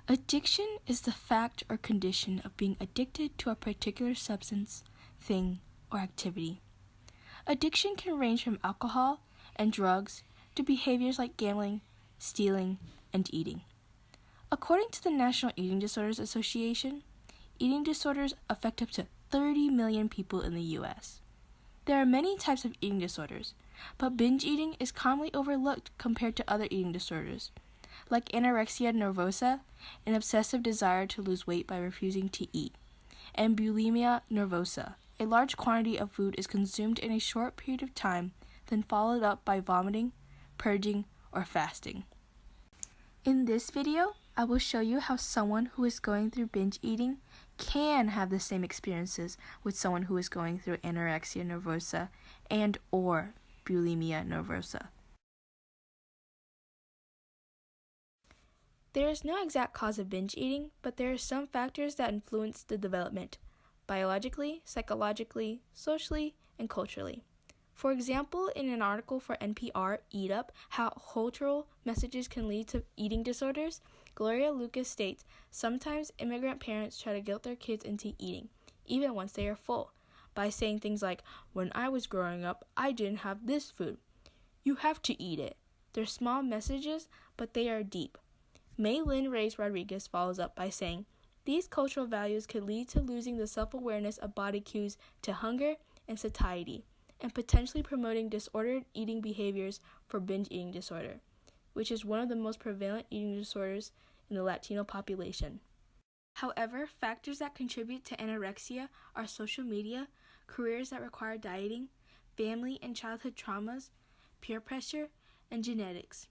Addiction is the fact or condition of being addicted to a particular substance, thing, or activity. Addiction can range from alcohol and drugs to behaviors like gambling, stealing, and eating. According to the National Eating Disorders Association, eating disorders affect up to 30 million people in the U.S. There are many types of eating disorders, but binge eating is commonly overlooked compared to other eating disorders, like anorexia nervosa, an obsessive desire to lose weight by refusing to eat, and bulimia nervosa. A large quantity of food is consumed in a short period of time, then followed up by vomiting, purging, or fasting. In this video, I will show you how someone who is going through binge eating can have the same experiences with someone who is going through anorexia nervosa and or bulimia nervosa. There is no exact cause of binge eating, but there are some factors that influence the development, biologically, psychologically, socially, and culturally. For example, in an article for NPR, Eat Up, How Cultural Messages Can Lead to Eating Disorders, Gloria Lucas states, sometimes immigrant parents try to guilt their kids into eating, even once they are full, by saying things like, when I was growing up, I didn't have this food. You have to eat it. They're small messages, but they are deep. May Lynn Reyes Rodriguez follows up by saying, these cultural values could lead to losing the self-awareness of body cues to hunger and satiety, and potentially promoting disordered eating behaviors for binge eating disorder, which is one of the most prevalent eating disorders in the Latino population. However, factors that contribute to anorexia are social media, careers that require dieting, family and childhood traumas, peer pressure, and genetics.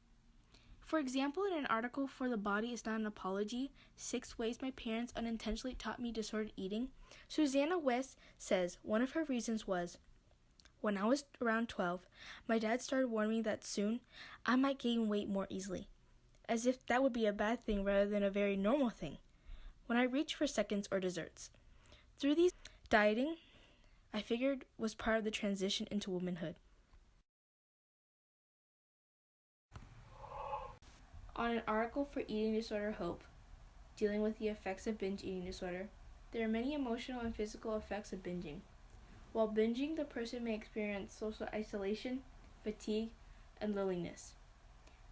For example, in an article for The Body Is Not an Apology, 6 Ways My Parents Unintentionally Taught Me Disordered Eating, Susanna West says one of her reasons was, when I was around 12, my dad started warning me that soon I might gain weight more easily, as if that would be a bad thing rather than a very normal thing, when I reached for seconds or desserts. Through these dieting, I figured was part of the transition into womanhood. On an article for Eating Disorder Hope, dealing with the effects of binge eating disorder, there are many emotional and physical effects of binging. While binging, the person may experience social isolation, fatigue, and loneliness.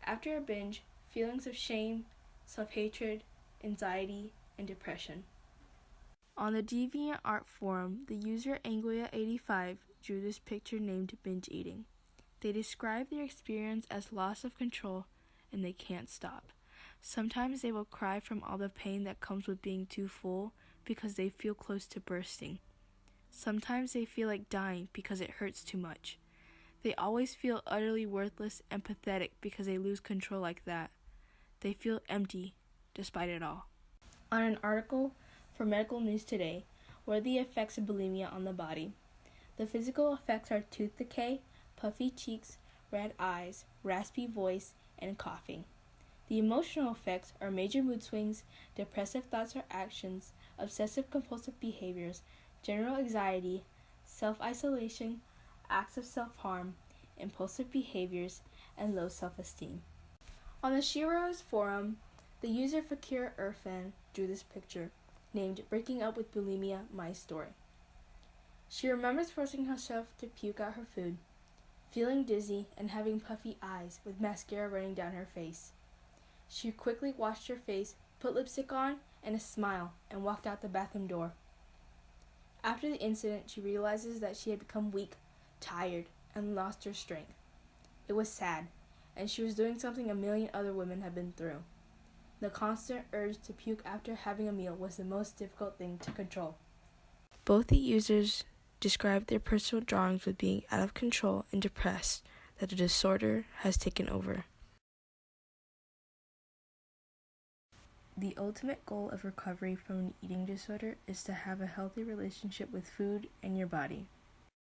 After a binge, feelings of shame, self-hatred, anxiety, and depression. On the DeviantArt forum, the user Anguilla85 drew this picture named binge eating. They describe their experience as loss of control, and they can't stop. Sometimes they will cry from all the pain that comes with being too full because they feel close to bursting. Sometimes they feel like dying because it hurts too much. They always feel utterly worthless and pathetic because they lose control like that. They feel empty despite it all. On an article for Medical News Today, what are the effects of bulimia on the body? The physical effects are tooth decay, puffy cheeks, red eyes, raspy voice, and coughing. The emotional effects are major mood swings, depressive thoughts or actions, obsessive-compulsive behaviors, general anxiety, self-isolation, acts of self-harm, impulsive behaviors, and low self-esteem. On the Sheroes forum, the user Fakir Irfan drew this picture, named Breaking Up with Bulimia, My Story. She remembers forcing herself to puke out her food, feeling dizzy and having puffy eyes with mascara running down her face. She quickly washed her face, put lipstick on and a smile, and walked out the bathroom door. After the incident, she realizes that she had become weak, tired, and lost her strength. It was sad, and she was doing something a million other women have been through. The constant urge to puke after having a meal was the most difficult thing to control. Both the users described their personal drawings with being out of control and depressed that the disorder has taken over. The ultimate goal of recovery from an eating disorder is to have a healthy relationship with food and your body.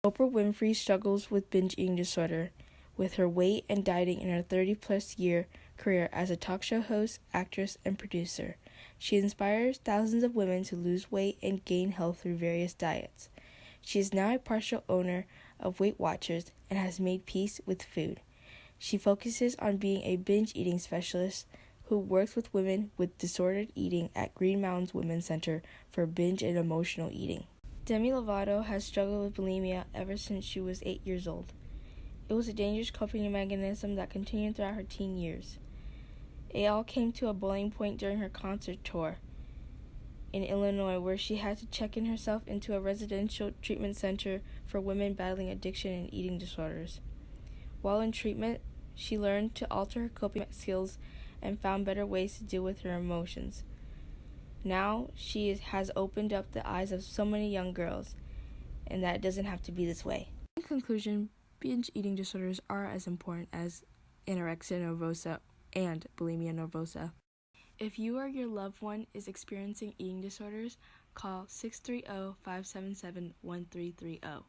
Oprah Winfrey struggles with binge eating disorder, with her weight and dieting in her 30-plus year career as a talk show host, actress, and producer. She inspires thousands of women to lose weight and gain health through various diets. She is now a partial owner of Weight Watchers and has made peace with food. She focuses on being a binge eating specialist, who works with women with disordered eating at Green Mountains Women's Center for binge and emotional eating. Demi Lovato has struggled with bulimia ever since she was 8 years old. It was a dangerous coping mechanism that continued throughout her teen years. It all came to a boiling point during her concert tour in Illinois, where she had to check in herself into a residential treatment center for women battling addiction and eating disorders. While in treatment, she learned to alter her coping skills and found better ways to deal with her emotions. Now, she has opened up the eyes of so many young girls, and that it doesn't have to be this way. In conclusion, binge eating disorders are as important as anorexia nervosa and bulimia nervosa. If you or your loved one is experiencing eating disorders, call 630-577-1330.